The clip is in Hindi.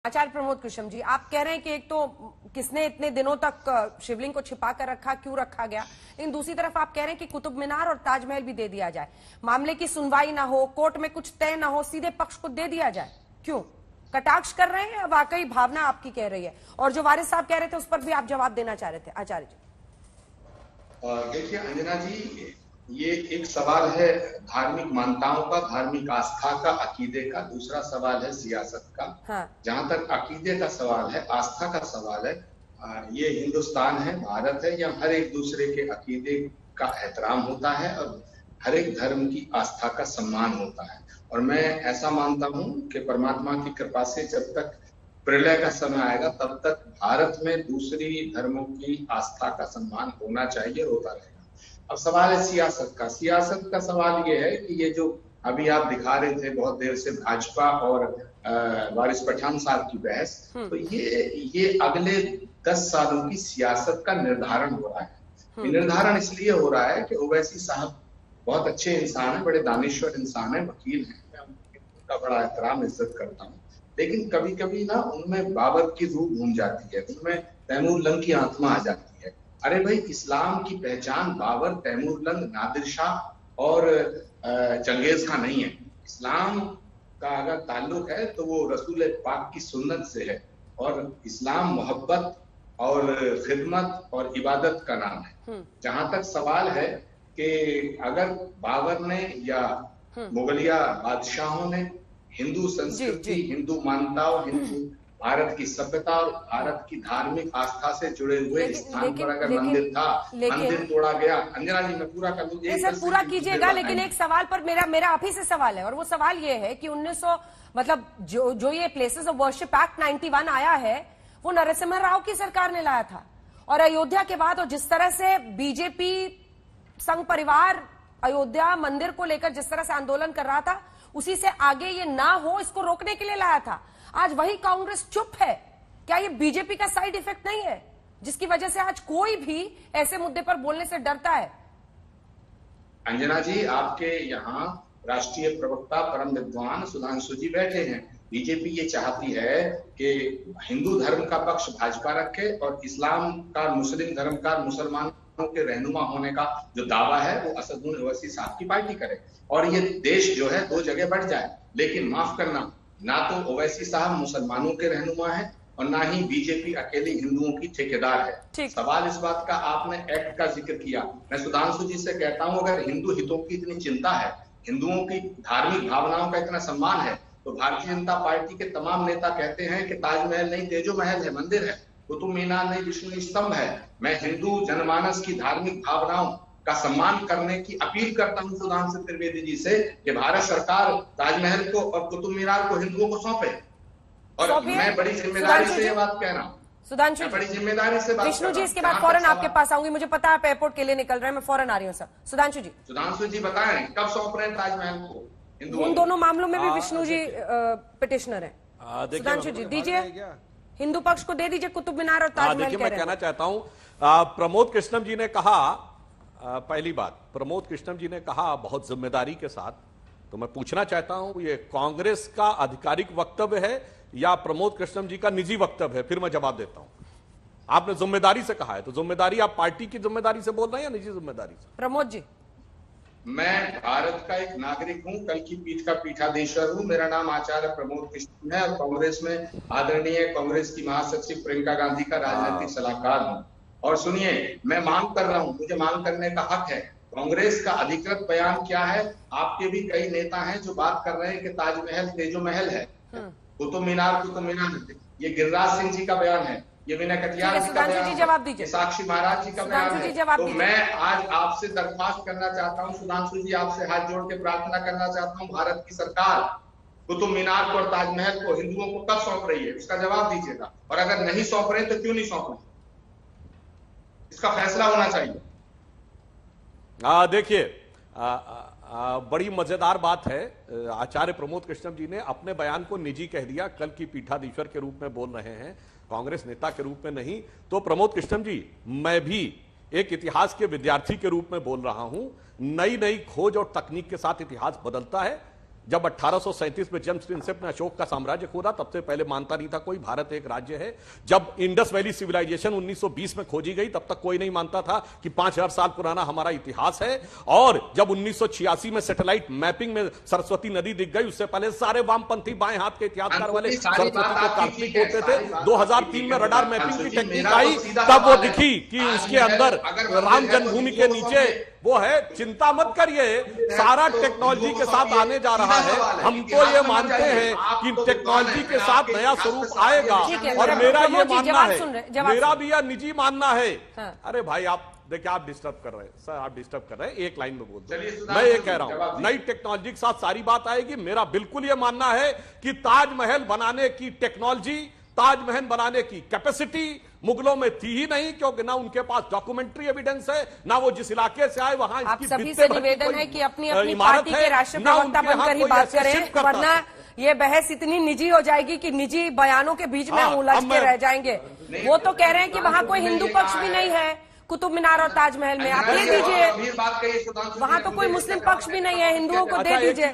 आचार्य प्रमोद कृष्ण जी, आप कह रहे हैं कि एक तो किसने इतने दिनों तक शिवलिंग को छिपा कर रखा, क्यों रखा गया, लेकिन दूसरी तरफ आप कह रहे हैं कि कुतुब मीनार और ताजमहल भी दे दिया जाए, मामले की सुनवाई ना हो, कोर्ट में कुछ तय ना हो, सीधे पक्ष को दे दिया जाए। क्यों? कटाक्ष कर रहे हैं या वाकई भावना आपकी कह रही है? और जो वारिस साहब कह रहे थे उस पर भी आप जवाब देना चाह रहे थे आचार्य जी। देखिए अंजना जी, ये एक सवाल है धार्मिक मान्यताओं का, धार्मिक आस्था का, अकीदे का। दूसरा सवाल है सियासत का। हाँ। जहां तक अकीदे का सवाल है, आस्था का सवाल है, ये हिंदुस्तान है, भारत है, यहाँ हर एक दूसरे के अकीदे का एहतराम होता है और हर एक धर्म की आस्था का सम्मान होता है। और मैं ऐसा मानता हूं कि परमात्मा की कृपा से जब तक प्रलय का समय आएगा तब तक भारत में दूसरी धर्मों की आस्था का सम्मान होना चाहिए, होता रहेगा। अब सवाल है सियासत का। सियासत का सवाल ये है कि ये जो अभी आप दिखा रहे थे बहुत देर से भाजपा और वारिस पठान साहब की बहस, तो ये अगले 10 सालों की सियासत का निर्धारण हो रहा है। ये निर्धारण इसलिए हो रहा है कि ओवैसी साहब बहुत अच्छे इंसान है, बड़े दानिश्वर इंसान है, वकील हैं, मैं उनका बड़ा एहतराम इज्जत करता हूँ, लेकिन कभी कभी ना उनमें बाबर की रूह घूम जाती है, उनमें तैमूर लंग की आत्मा आ जाती है। अरे भाई, इस्लाम की पहचान बाबर, तैमूर लंग, नादिर शाह और चंगेज खां नहीं है। इस्लाम का अगर ताल्लुक है तो वो रसूल पाक की सुन्नत से है, और इस्लाम मोहब्बत और खिदमत और इबादत का नाम है। जहां तक सवाल है कि अगर बाबर ने या मुगलिया बादशाहों ने हिंदू संस्कृति, हिंदू मान्यताओं, हिंदू भारत की सभ्यता और भारत की धार्मिक आस्था से जुड़े हुए स्थान पर अगर मंदिर था, मंदिर तोड़ा गया। अंजना जी, मैं पूरा कर लूं। सर पूरा कीजिएगा, लेकिन एक सवाल पर मेरा आप ही से सवाल है, और वो सवाल ये है कि 1900 मतलब जो ये प्लेसेस ऑफ वर्शिप एक्ट 91 आया है वो नरसिम्हा राव की सरकार ने लाया था, और अयोध्या के बाद और जिस तरह से बीजेपी संघ परिवार अयोध्या मंदिर को लेकर जिस तरह से आंदोलन कर रहा था, उसी से आगे ये ना हो इसको रोकने के लिए लाया था। आज वही कांग्रेस चुप है। क्या ये बीजेपी का साइड इफेक्ट नहीं है जिसकी वजह से आज कोई भी ऐसे मुद्दे पर बोलने से डरता है? अंजना जी, आपके यहाँ राष्ट्रीय प्रवक्ता परम विद्वान सुधांशु जी बैठे हैं। बीजेपी ये चाहती है कि हिंदू धर्म का पक्ष भाजपा रखे और इस्लाम का, मुस्लिम धर्म का, मुसलमानों के रहनुमा होने का जो दावा है वो असदुद्दीन ओवैसी साहब की पार्टी करे, और ये देश जो है 2 जगह बढ़ जाए। लेकिन माफ करना, ना तो ओवैसी साहब मुसलमानों के रहनुमा है और ना ही बीजेपी अकेली हिंदुओं की ठेकेदार है। सवाल इस बात का, आपने एक्ट का जिक्र किया, मैं सुधांशु जी से कहता हूं, अगर हिंदू हितों की इतनी चिंता है, हिंदुओं की धार्मिक भावनाओं का इतना सम्मान है, तो भारतीय जनता पार्टी के तमाम नेता कहते हैं कि ताजमहल नहीं, तेजो महल है, मंदिर है, कुतुब मीनार नहीं, विष्णु स्तंभ है। मैं हिंदू जनमानस की धार्मिक भावनाओं का सम्मान करने की अपील करता हूं सुधांशु त्रिवेदी जी से कि भारत सरकार ताजमहल को और कुतुब मीनार को हिंदुओं को सौंपे। और मैं बड़ी जिम्मेदारी से ये बात कह रहा हूँ, सुधांशु, बड़ी जिम्मेदारी से बात। विष्णु जी, इसके बाद फौरन आपके पास आऊंगी, मुझे पता है आप एयरपोर्ट के लिए निकल रहे हैं, मैं फौरन आ रही हूँ सर। सुधांशु जी बताएं कब सौंप रहे हैं ताजमहल को हिंदुओं? उन दोनों मामलों में भी विष्णु जी पिटिशनर है। सुधांशु जी दीजिए, हिंदू पक्ष को दे दीजिए कुतुब मीनार और ताजमहल। मैं कहना चाहता हूं, प्रमोद कृष्णम जी ने कहा, पहली बात, प्रमोद कृष्णम जी ने कहा बहुत जिम्मेदारी के साथ, तो मैं पूछना चाहता हूं ये कांग्रेस का आधिकारिक वक्तव्य है या प्रमोद कृष्णम जी का निजी वक्तव्य है? फिर मैं जवाब देता हूं। आपने जिम्मेदारी से कहा है, तो जिम्मेदारी आप पार्टी की जिम्मेदारी से बोल रहे हैं या निजी जिम्मेदारी से? प्रमोद जी, मैं भारत का एक नागरिक हूं, कल की पीठ का पीठाधीश्वर हूं। मेरा नाम आचार्य प्रमोद कृष्ण है और कांग्रेस में आदरणीय कांग्रेस की महासचिव प्रियंका गांधी का राजनीतिक सलाहकार हूं। और सुनिए, मैं मांग कर रहा हूं, मुझे मांग करने का हक है। कांग्रेस का अधिकृत बयान क्या है? आपके भी कई नेता हैं जो बात कर रहे हैं कि ताजमहल तेजो महल है, कुतुब मीनार है। ये गिरिराज सिंह जी का बयान है, ये विनय कटियार जी का बयान है, साक्षी महाराज जी का बयान है। तो मैं आज आपसे दरख्वास्त करना चाहता हूं, सुधांशु जी, आपसे हाथ जोड़ के प्रार्थना करना चाहता हूं, भारत की सरकार कुतुब मीनार को और ताजमहल को हिंदुओं को कब सौंप रही है, उसका जवाब दीजिएगा। और अगर नहीं सौंप रहे तो क्यों नहीं सौंप रहे, इसका फैसला होना चाहिए। देखिए, बड़ी मजेदार बात है, आचार्य प्रमोद कृष्णम जी ने अपने बयान को निजी कह दिया, कल की पीठाधीश्वर के रूप में बोल रहे हैं, कांग्रेस नेता के रूप में नहीं। तो प्रमोद कृष्णम जी, मैं भी एक इतिहास के विद्यार्थी के रूप में बोल रहा हूं, नई नई खोज और तकनीक के साथ इतिहास बदलता है। जब 1837 में जेम्स प्रिंसेप ने अशोक का साम्राज्य खोदा, तब से पहले मानता नहीं था कोई भारत एक राज्य है। जब इंडस वैली सिविलाइजेशन 1920 में खोजी गई, तब तक कोई नहीं मानता था कि 5000 साल पुराना हमारा इतिहास है। और जब 1986 में सैटेलाइट मैपिंग में सरस्वती नदी दिख गई, उससे पहले सारे वामपंथी बाएं हाथ के इतिहासकार वाले सरस्वती को काल्पनिक बोलते थे। 2003 में रडार मैपिंग की टेक्निक आई, तब वो दिखी कि उसके अंदर राम जन्मभूमि के नीचे वो है। चिंता मत करिए, सारा टेक्नोलॉजी के साथ आने जा रहा है। हम तो ये मानते हैं कि टेक्नोलॉजी के साथ नया स्वरूप आएगा। और मेरा ये मानना है, मेरा भी यह निजी मानना है। अरे भाई आप देखिए, आप डिस्टर्ब कर रहे हैं सर, आप डिस्टर्ब कर रहे हैं। एक लाइन में बोल दो। मैं ये कह रहा हूं, नई टेक्नोलॉजी के साथ सारी बात आएगी। मेरा बिल्कुल ये मानना है कि ताजमहल बनाने की टेक्नोलॉजी, ताजमहल बनाने की कैपेसिटी मुगलों में थी ही नहीं, क्योंकि ना उनके पास डॉक्यूमेंट्री एविडेंस है, ना वो जिस इलाके से आए वहां आप सभी से निवेदन है कि अपनी अपनी पार्टी के राष्ट्रीय प्रवक्ता बनकर ही बात करें, वरना ये बहस इतनी निजी हो जाएगी कि निजी बयानों के बीच में हम उलझ के रह जाएंगे। वो तो कह रहे हैं कि वहां कोई हिंदू पक्ष भी नहीं है कुतुब मीनार और ताजमहल में, आप दे दीजिए। वहां तो कोई मुस्लिम पक्ष भी नहीं है, हिंदुओं को दे दीजिए।